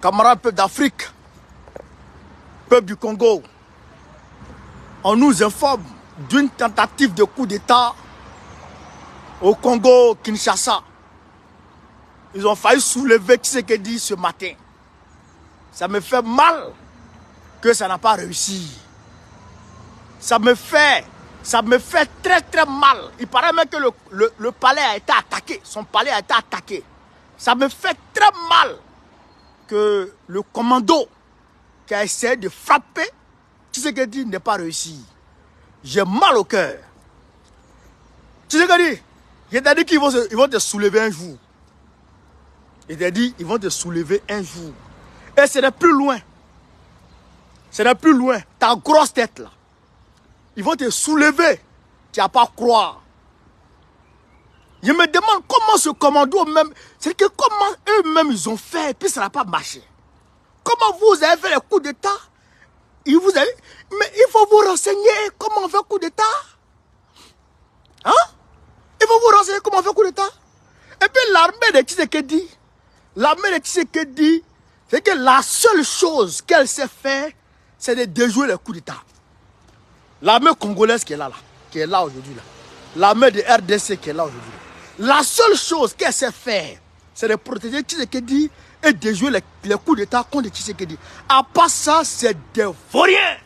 Camarades peuple d'Afrique, peuple du Congo, on nous informe d'une tentative de coup d'État au Congo-Kinshasa. Ils ont failli soulever Tshisekedi ce matin. Ça me fait mal que ça n'a pas réussi. Ça me fait très très mal. Il paraît même que le palais a été attaqué. Son palais a été attaqué. Ça me fait très mal que le commando qui a essayé de frapper Tshisekedi n'ait pas réussi. J'ai mal au cœur. Tshisekedi, il t'a dit qu'ils vont te soulever un jour. Il t'a dit ils vont te soulever un jour. Et ce n'est plus loin. Ce n'est plus loin. Ta grosse tête là. Ils vont te soulever. Tu n'as pas à croire. Je me demande comment ce commando même, c'est que comment eux-mêmes ils ont fait et puis ça n'a pas marché. Comment vous avez fait les coups d'État? Mais il faut vous renseigner comment on fait coup d'État. Hein? Il faut vous renseigner comment on fait coup d'État. Et puis l'armée de Tshisekedi, c'est que la seule chose qu'elle sait faire, c'est de déjouer les coups d'État. L'armée congolaise qui est là aujourd'hui là. L'armée de RDC qui est là aujourd'hui. La seule chose qu'elle sait faire, c'est de protéger Tshisekedi et de jouer les coups d'État contre Tshisekedi. À part ça, c'est des vauriens.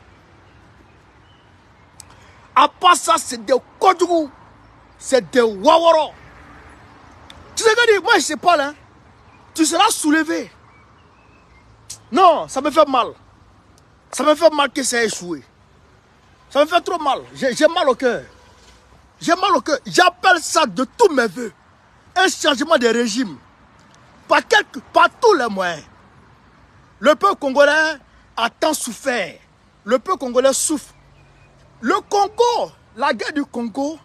À part ça, c'est des Kodjougou. C'est des Waworo. Tshisekedi, moi je sais pas là. Tu seras soulevé. Non, ça me fait mal. Ça me fait mal que ça ait échoué. Ça me fait trop mal. J'ai mal au cœur. J'ai mal au cœur. J'appelle ça de tous mes voeux un changement de régime. Par tous les moyens. Le peuple congolais a tant souffert. Le peuple congolais souffre. Le Congo, la guerre du Congo,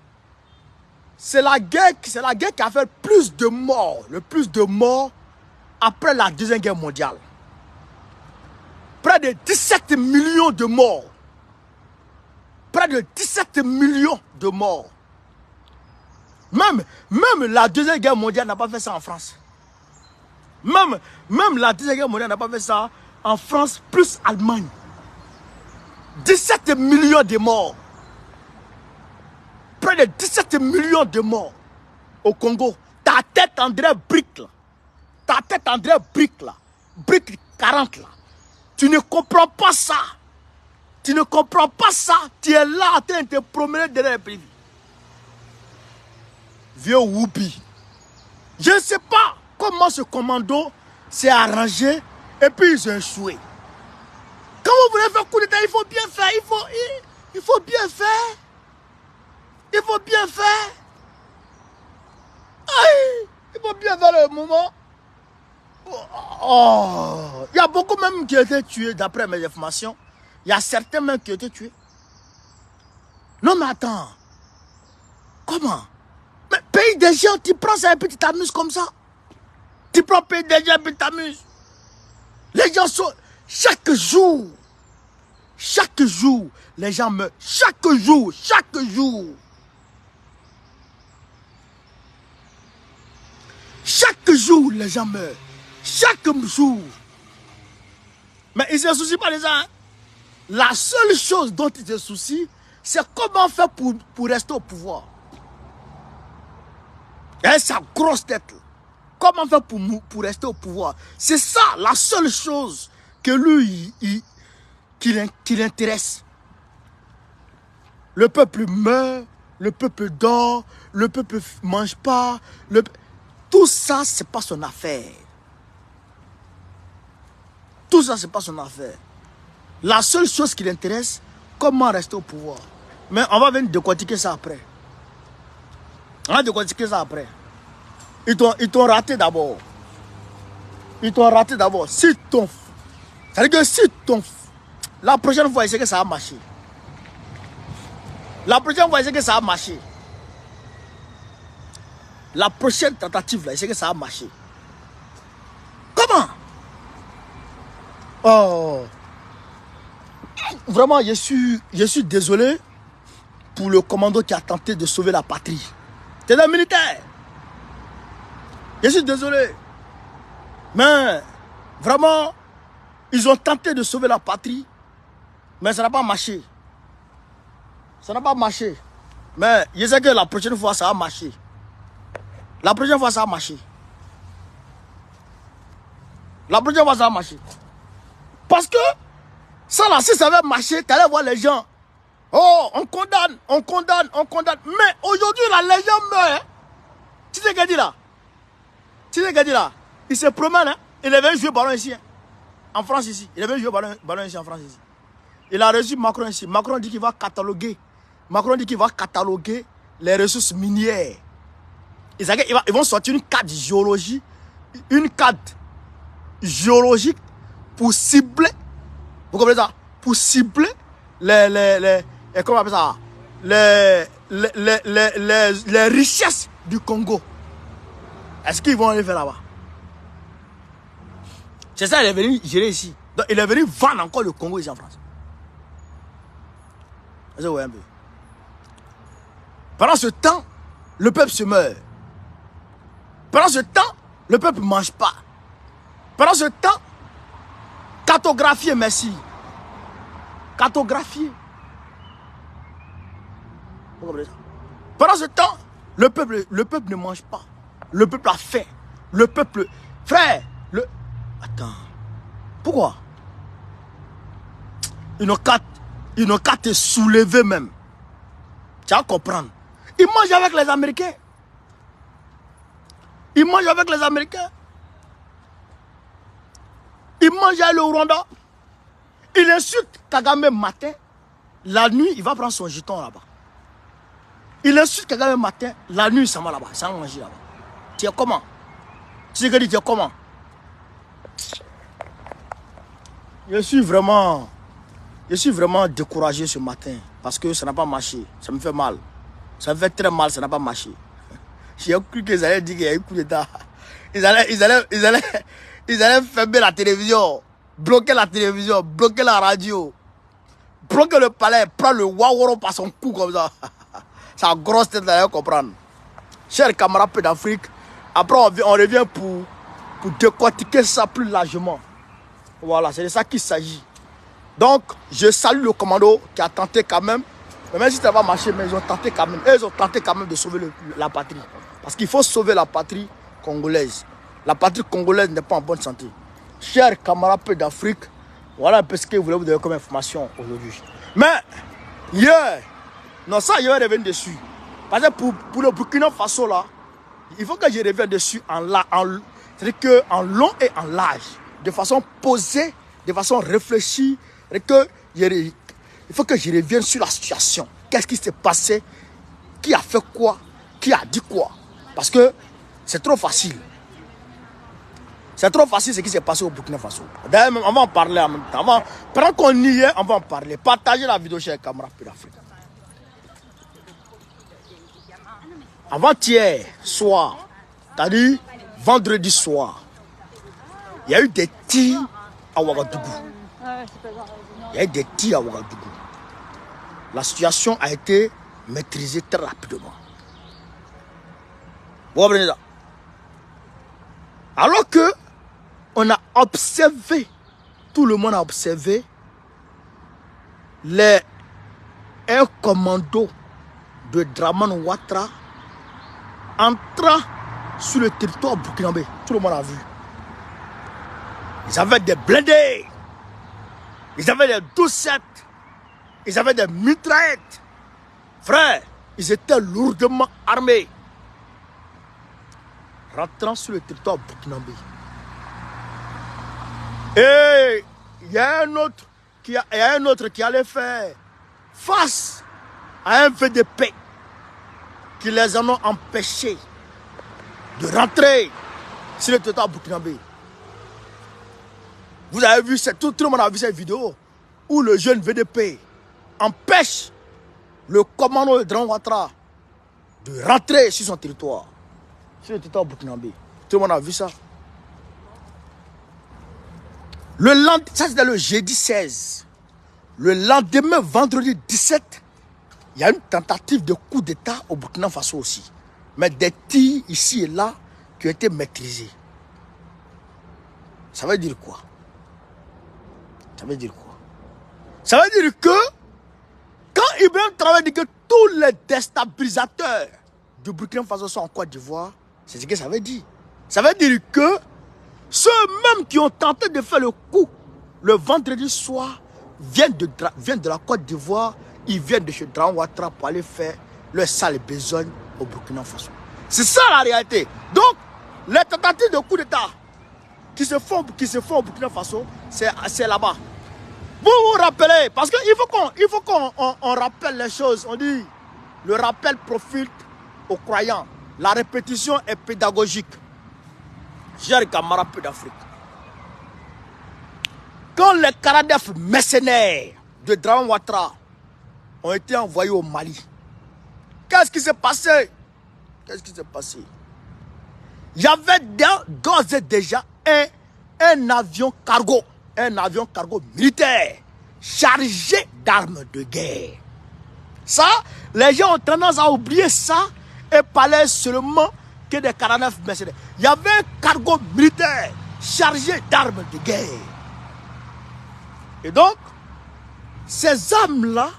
c'est la guerre qui a fait plus de morts. Le plus de morts après la Deuxième Guerre mondiale. Près de 17 millions de morts. Près de 17 millions de morts. Même la Deuxième Guerre mondiale n'a pas fait ça en France. Même la Deuxième Guerre mondiale n'a pas fait ça en France plus Allemagne. 17 millions de morts. Près de 17 millions de morts au Congo. Ta tête André Brick là. Ta tête André Brick là. Brick 40 là. Tu ne comprends pas ça. Tu ne comprends pas ça. Tu es là en train de te promener derrière les privés. Vieux Whoopi. Je ne sais pas comment ce commando s'est arrangé et puis ils ont échoué. Quand vous voulez faire coup d'État, il faut bien faire. Il faut bien faire. Il faut bien faire. Aïe, il faut bien faire le moment. Oh, il y a beaucoup même qui ont été tués d'après mes informations. Il y a certains même qui ont été tués. Non mais attends. Comment? Mais pays des gens, tu prends ça et puis tu t'amuses comme ça. Tu prends pays des gens et puis tu t'amuses. Les gens sont... Chaque jour, les gens meurent. Chaque jour. Chaque jour, les gens meurent. Chaque jour. Mais ils ne se soucient pas des gens. Hein? La seule chose dont ils se soucient, c'est comment faire pour rester au pouvoir. Et sa grosse tête. Comment faire pour rester au pouvoir? C'est ça, la seule chose que lui, qui l'intéresse. Le peuple meurt, le peuple dort, le peuple ne mange pas. Tout ça, c'est pas son affaire. Tout ça, c'est pas son affaire. La seule chose qui l'intéresse, comment rester au pouvoir. Mais on va venir décortiquer ça après. On va décortiquer ça après. Ils t'ont raté d'abord. Ils t'ont raté d'abord. Si ton... C'est-à-dire que si ton... La prochaine fois, c'est que ça va marcher. La prochaine fois, c'est que ça va marcher. La prochaine tentative, là, c'est que ça va marcher. Comment? Oh... Vraiment, je suis désolé pour le commando qui a tenté de sauver la patrie. C'est un militaire. Je suis désolé. Mais, vraiment, Ils ont tenté de sauver la patrie, mais ça n'a pas marché. Ça n'a pas marché. Mais je sais que la prochaine fois, ça va marcher. La prochaine fois, ça va marcher. La prochaine fois, ça va marcher. Parce que, ça là, si ça avait marché, tu allais voir les gens. Oh, on condamne, on condamne, on condamne. Mais aujourd'hui, là, les gens meurent. Tu sais ce qu'il dit là? Tu sais ce qu'il dit là? Il se promène, hein? Il est venu jouer ballon ici, hein? En France ici. Il est venu jouer ballon ici en France ici. Il a reçu Macron ici. Macron dit qu'il va cataloguer. Macron dit qu'il va cataloguer les ressources minières. Ils vont sortir une carte géologique. Une carte géologique pour cibler. Vous comprenez ça? Pour cibler comment on appelle ça? Les richesses du Congo. Est-ce qu'ils vont aller faire là-bas? C'est ça, il est venu gérer ici. Donc, il est venu vendre encore le Congo ici en France. Est-ce que vous voyez un peu? Pendant ce temps, le peuple se meurt. Pendant ce temps, le peuple ne mange pas. Pendant ce temps, cartographier, merci. Cartographier. Vous comprenez ça? Pendant ce temps, le peuple ne mange pas. Le peuple a faim. Le peuple... Frère, Attends. Pourquoi? Ils n'ont qu'à te soulever même. Tu vas comprendre. Ils mangent avec les Américains. Ils mangent avec les Américains. Ils mangent avec le Rwanda. Il insulte Kagame matin. La nuit, il va prendre son jeton là-bas. Il insulte Kagame matin. La nuit, il s'en va là-bas. Ça va manger là-bas. Tu es comment? Tu sais que tu es comment? Je suis vraiment découragé ce matin. Parce que ça n'a pas marché. Ça me fait mal. Ça me fait très mal, ça n'a pas marché. J'ai cru qu'ils allaient dire qu'il y a eu coup d'état. Ils allaient fermer la télévision, bloquer la télévision, bloquer la radio, bloquer le palais, prendre le Waworo par son cou comme ça. Sa grosse tête, là, comprendre. Chers camarades d'Afrique, après on revient pour décortiquer ça plus largement. Voilà, c'est de ça qu'il s'agit. Donc, je salue le commando qui a tenté quand même. Mais même si ça n'a pas marché, mais ils ont tenté quand même. Ils ont tenté quand même de sauver la patrie. Parce qu'il faut sauver la patrie congolaise. La patrie congolaise n'est pas en bonne santé. Chers camarades d'Afrique, voilà un peu ce que je voulais vous donner comme information aujourd'hui. Mais, hier, non, ça, je vais revenir dessus. Parce que pour le Burkina Faso, là, il faut que je revienne dessus c'est-à-dire qu'en long et en large, de façon posée, de façon réfléchie, il faut que je revienne sur la situation. Qu'est-ce qui s'est passé? Qui a fait quoi? Qui a dit quoi? Parce que c'est trop facile. C'est trop facile ce qui s'est passé au Burkina Faso. D'ailleurs, on va en parler en même temps. Pendant qu'on y est, on va en parler. Partagez la vidéo chez les camarades d'Afrique. Avant-hier soir, c'est-à-dire vendredi soir, il y a eu des tirs à Ouagadougou. Il y a eu des tirs à Ouagadougou. La situation a été maîtrisée très rapidement. Vous comprenez ça? Alors que on a observé, tout le monde a observé un commando de Dramane Ouattara entrant sur le territoire burkinabé. Tout le monde a vu. Ils avaient des blindés. Ils avaient des 12-7. Ils avaient des mitraillettes. Frère, ils étaient lourdement armés. Rentrant sur le territoire burkinabé. Et il y a un autre qui allait faire face à un VDP qui les en ont empêchés de rentrer sur le territoire burkinabé. Vous avez vu, tout le monde a vu cette vidéo où le jeune VDP empêche le commando de Dramane Ouattara de rentrer sur son territoire, sur le territoire burkinabé. Tout le monde a vu ça. Ça c'était le jeudi 16. Le lendemain, vendredi 17, il y a une tentative de coup d'État au Burkina Faso aussi. Mais des tirs ici et là qui ont été maîtrisés. Ça veut dire quoi? Ça veut dire quoi? Ça veut dire que quand Ibrahim Traoré dit que tous les déstabilisateurs du Burkina Faso sont en Côte d'Ivoire, c'est ce que ça veut dire. Ça veut dire que ceux-mêmes qui ont tenté de faire le coup le vendredi soir viennent de la Côte d'Ivoire, ils viennent de chez Draman Ouattara pour aller faire leur sale besogne au Burkina Faso. C'est ça la réalité. Donc, les tentatives de coup d'État qui se font au Burkina Faso, c'est là-bas. Vous vous rappelez, parce qu'il faut qu'on rappelle les choses. On dit, le rappel profite aux croyants. La répétition est pédagogique. Chers camarades d'Afrique. Quand les Karadef mercenaires de Draman Ouattara ont été envoyés au Mali, qu'est-ce qui s'est passé? Qu'est-ce qui s'est passé? Il y avait d'ores et déjà un avion cargo militaire chargé d'armes de guerre. Ça, les gens ont tendance à oublier ça et parler seulement que des Karadef mercenaires. Il y avait un cargo militaire chargé d'armes de guerre. Et donc, ces armes-là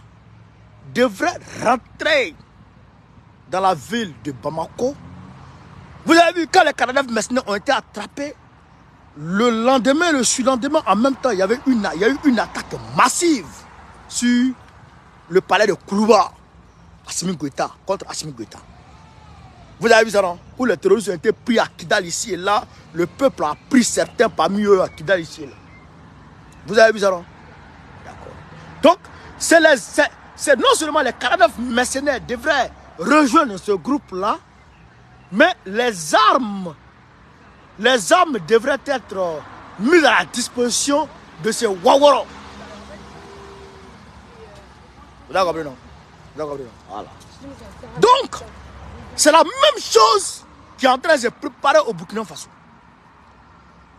devraient rentrer dans la ville de Bamako. Vous avez vu, quand les Karadef mercenaires ont été attrapés, le lendemain, le surlendemain, en même temps, il y a eu une attaque massive sur le palais de Kourouba, Assimi Goïta, contre Assimi Goïta. Vous avez vu ça, non? Où les terroristes ont été pris à Kidal ici et là, le peuple a pris certains parmi eux à Kidal ici et là. Vous avez vu ça, non? D'accord. Donc, c'est non seulement les Karadef mercenaires devraient rejoindre ce groupe-là, mais les armes devraient être mises à la disposition de ces Waworo. Vous avez compris, non? Vous avez compris, non? Voilà. Donc, c'est la même chose qui est en train de se préparer au Burkina Faso.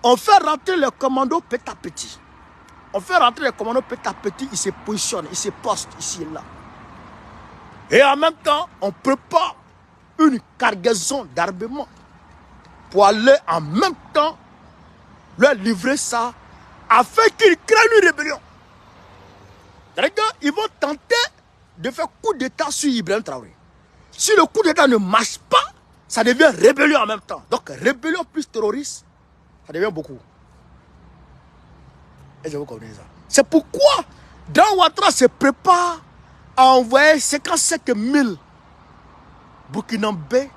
On fait rentrer les commandos petit à petit. Ils se positionnent, ils se postent ici et là. Et en même temps, on prépare une cargaison d'armement pour aller en même temps leur livrer ça afin qu'ils créent une rébellion. Ils vont tenter de faire coup d'état sur Ibrahim Traoré. Si le coup d'état ne marche pas, ça devient rébellion en même temps. Donc rébellion plus terroriste, ça devient beaucoup. Et je vous connais ça. C'est pourquoi Draman Ouattara se prépare à envoyer 55 000 Burkinabés,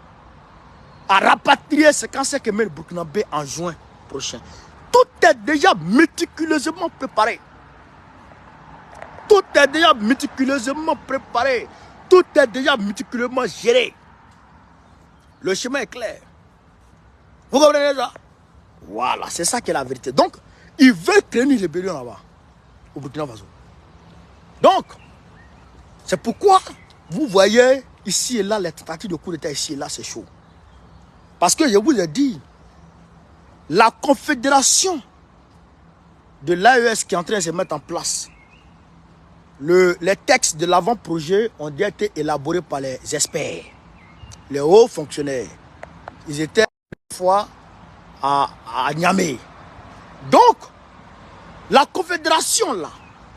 à rapatrier 55 000 Burkinabés en juin prochain. Tout est déjà méticuleusement préparé. Tout est déjà méticuleusement préparé. Tout est déjà méticuleusement géré. Le chemin est clair. Vous comprenez ça? Voilà, c'est ça qui est la vérité. Donc, ils veulent créer une rébellion là-bas, au Burkina Faso. Donc, c'est pourquoi vous voyez ici et là les tentatives de coup d'état ici et là, c'est chaud. Parce que je vous ai dit, la confédération de l'AES qui est en train de se mettre en place, les textes de l'avant-projet ont déjà été élaborés par les experts, les hauts fonctionnaires. Ils étaient une fois à Niamey. Donc, la confédération là,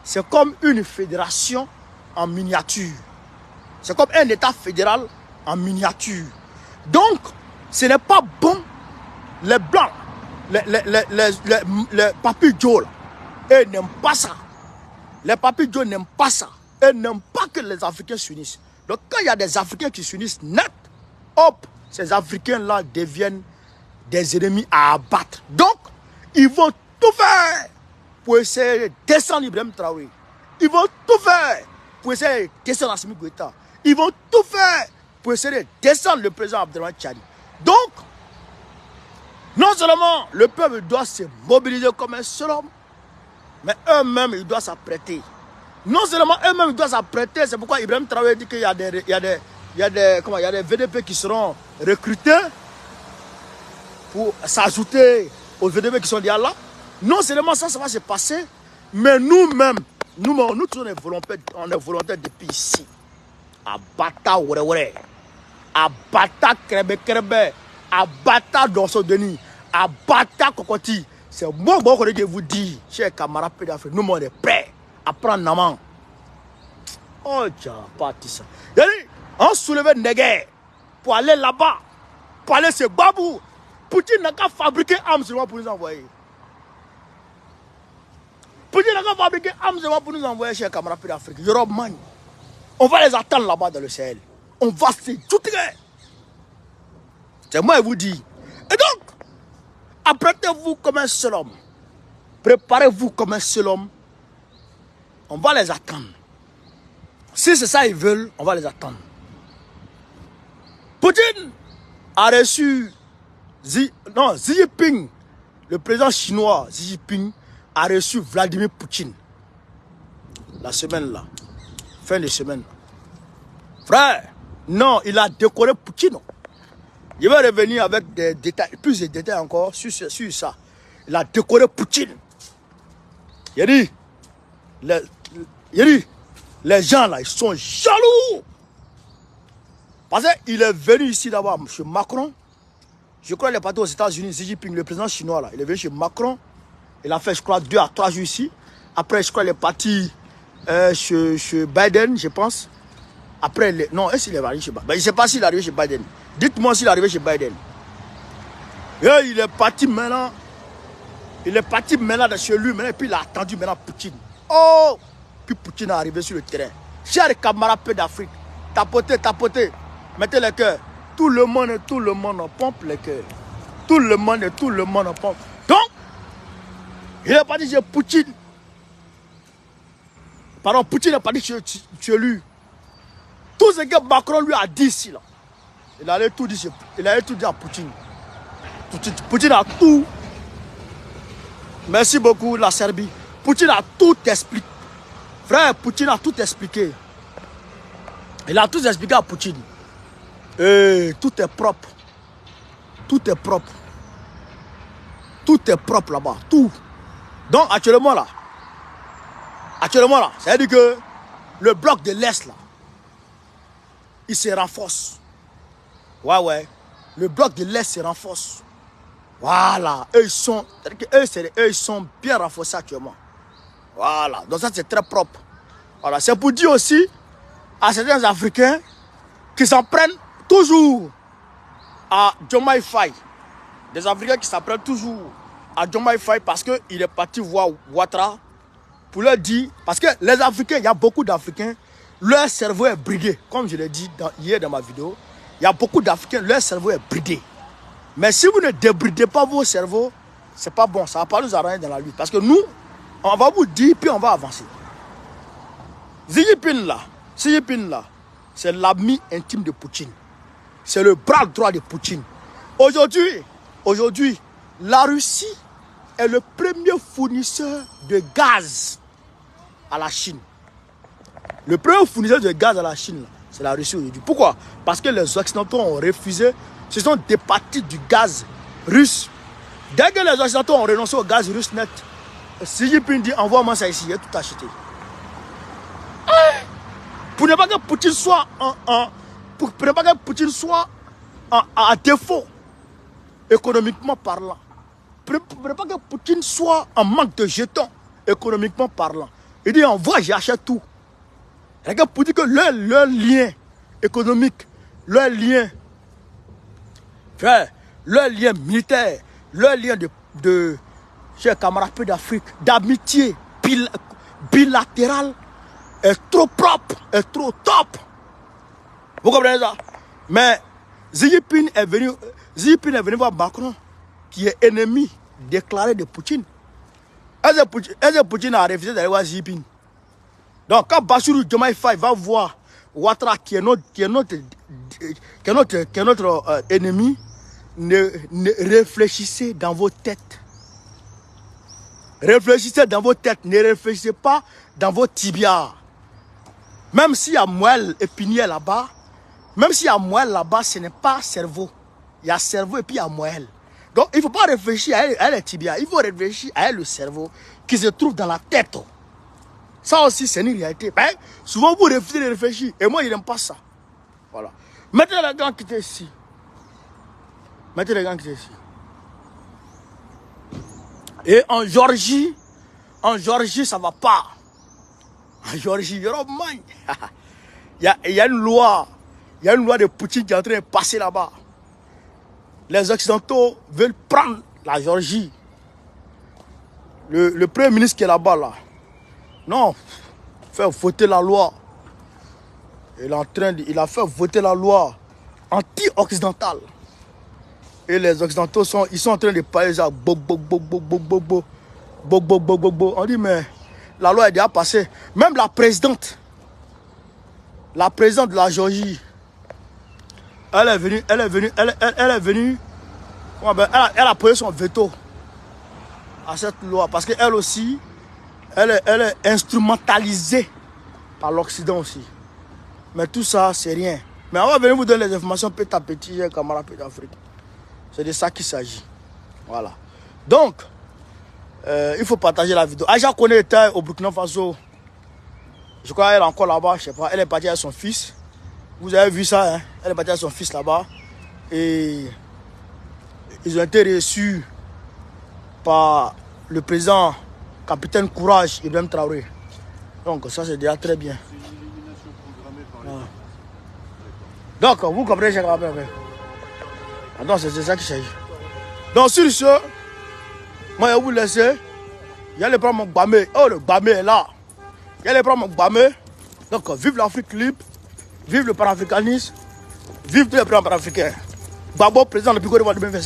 c'est comme une fédération en miniature. C'est comme un état fédéral en miniature. Donc, ce n'est pas bon, les blancs, les papis Joe, ils n'aiment pas ça. Les papis Joe n'aiment pas ça. Ils n'aiment pas que les Africains s'unissent. Donc, quand il y a des Africains qui s'unissent net, hop, ces Africains-là deviennent des ennemis à abattre. Donc, ils vont tout faire pour essayer de descendre Ibrahim Traoré. Ils vont tout faire pour essayer de descendre Assimi Goïta. Ils vont tout faire pour essayer de descendre le président Abdelrahmane Tchani. Donc, non seulement le peuple doit se mobiliser comme un seul homme, mais eux-mêmes, ils doivent s'apprêter. Non seulement eux-mêmes, ils doivent s'apprêter, c'est pourquoi Ibrahim Traoré dit qu'il y a des VDP qui seront recrutés pour s'ajouter aux VDP qui sont déjà là. Non seulement ça va se passer, mais nous-mêmes, nous tous on est volontaires depuis ici. À Bata Ouréouéré, à Bata Krebe Krebe, à Bata Dorso Denis, à Bata Kokoti. C'est moi que je vous dis, chers camarades d'Afrique, nous on est prêts à prendre Naman. Oh, tiens, pas ça. On soulevait une guerre pour aller là-bas, pour aller se Babou. Poutine n'a qu'à fabriquer armes seulement pour nous envoyer. Poutine n'a qu'à fabriquer armes seulement pour nous envoyer, chers camarades d'Afrique. Europe, man. On va les attendre là-bas dans le Sahel. On va se shooter. C'est moi qui vous dis. Et donc, apprêtez-vous comme un seul homme. Préparez-vous comme un seul homme. On va les attendre. Si c'est ça qu'ils veulent, on va les attendre. Poutine a reçu Xi Jinping, le président chinois Xi Jinping a reçu Vladimir Poutine. La semaine là, fin de semaine. Frère, non, il a décoré Poutine. Je vais revenir avec des détails, plus de détails encore sur ça. Il a décoré Poutine. Il a dit, les gens là, ils sont jaloux. Parce qu'il est venu ici d'abord, M. Macron. Je crois qu'il est parti aux États-Unis, Xi Jinping, le président chinois là. Il est venu chez Macron. Il a fait, je crois, 2 à 3 jours ici. Après, je crois qu'il est parti chez Biden, je pense. Après, non, est-ce qu'il est arrivé chez Biden? Je ne sais pas s'il est arrivé chez Biden. Dites-moi s'il est arrivé chez Biden. Et il est parti maintenant. Il est parti maintenant de chez lui. Maintenant, et puis il a attendu maintenant Poutine. Oh! Puis Poutine est arrivé sur le terrain. Chers camarades d'Afrique, tapotez. Mettez les cœurs. Tout le monde pompe les cœurs. Tout le monde pompe. Donc, il est parti chez Poutine. Pardon, Poutine est parti chez lui. Tout ce que Macron lui a dit ici, là, il allait tout dire à Poutine. Poutine a tout. Merci beaucoup, la Serbie. Poutine a tout expliqué. Frère, Poutine a tout expliqué. Il a tout expliqué à Poutine. Et tout est propre. Tout est propre. Tout est propre là-bas. Tout. Donc, actuellement là, ça veut dire que le bloc de l'Est là, il se renforce. Ouais. Le bloc de l'Est se renforce. Voilà. Eux, ils sont bien renforcés actuellement. Voilà. Donc ça, c'est très propre. Voilà. C'est pour dire aussi à certains Africains qui s'en prennent toujours à Diomaye Faye. Des Africains qui s'en prennent toujours à Diomaye Faye parce qu'il est parti voir Ouattara pour leur dire, parce que les Africains, il y a beaucoup d'Africains, leur cerveau est bridé. Comme je l'ai dit hier dans ma vidéo, il y a beaucoup d'Africains, leur cerveau est bridé. Mais si vous ne débridez pas vos cerveaux, c'est pas bon, ça ne va pas nous arranger dans la lutte. Parce que nous, on va vous dire, puis on va avancer. Xi Jinping là, c'est l'ami intime de Poutine. C'est le bras droit de Poutine. Aujourd'hui, la Russie est le premier fournisseur de gaz à la Chine. Le premier fournisseur de gaz à la Chine, c'est la Russie aujourd'hui. Pourquoi? Parce que les Occidentaux ont refusé, se sont départis du gaz russe. Dès que les Occidentaux ont renoncé au gaz russe net, Xi Jinping dit envoie-moi ça ici, il a tout acheté. Pour ne pas que Poutine soit à défaut économiquement parlant. Pour ne pas que Poutine soit en manque de jetons économiquement parlant. Il dit envoie, j'achète tout. Regarde pour dire que leur lien économique, leur lien militaire, leur lien de chers camarades d'Afrique, d'amitié bilatérale est trop propre, est trop top. Vous comprenez ça? Mais Xi Jinping est venu voir Macron, qui est ennemi déclaré de Poutine. Est-ce que Poutine a refusé d'aller voir Xi Jinping? Donc quand Bassirou Diomaye Faye va voir Ouattara, qui est notre ennemi, ne réfléchissez dans vos têtes. Réfléchissez dans vos têtes, ne réfléchissez pas dans vos tibias. Même s'il y a moelle épinière là-bas, ce n'est pas cerveau. Il y a cerveau et puis il y a moelle. Donc il ne faut pas réfléchir à elle les tibias, il faut réfléchir à elle le cerveau qui se trouve dans la tête. Ça aussi c'est une réalité. Ben, souvent vous réfléchissez, et moi je n'aime pas ça. Voilà. Mettez les gants qui étaient ici. Et en Géorgie, ça ne va pas. En Géorgie, il y a une loi. Il y a une loi de Poutine qui est en train de passer là-bas. Les Occidentaux veulent prendre la Géorgie. Le Premier ministre qui est là-bas, là. Non, faire voter la loi. Il a fait voter la loi anti-occidentale. Et les Occidentaux sont en train de parler ça. On dit, mais la loi est déjà passée. Même la présidente de la Géorgie, elle est venue, elle a posé son veto à cette loi. Parce qu'elle aussi, elle est instrumentalisée par l'Occident aussi. Mais tout ça, c'est rien. Mais on va venir vous donner les informations petit à petit, camarades d'Afrique. C'est de ça qu'il s'agit. Voilà. Donc, il faut partager la vidéo. Aja Kone était au Burkina Faso. Je crois qu'elle est encore là-bas, je sais pas. Elle est partie avec son fils. Vous avez vu ça, hein? Elle est partie avec son fils là-bas. Et ils ont été reçus par le président capitaine Courage Ibrahim Traoré. Donc ça c'est déjà très bien. Donc vous comprenez, j'ai compris. Donc c'est ça qui s'agit. Donc sur ce, moi je vais vous laisser. Il y a le prendre mon Gbamé. Oh, le Gbamé est là. Il y a le prendre mon Gbamé. Donc vive l'Afrique libre, vive le panafricanisme, vive tous les plans panafricains. Gbagbo, président de Pico de 2025.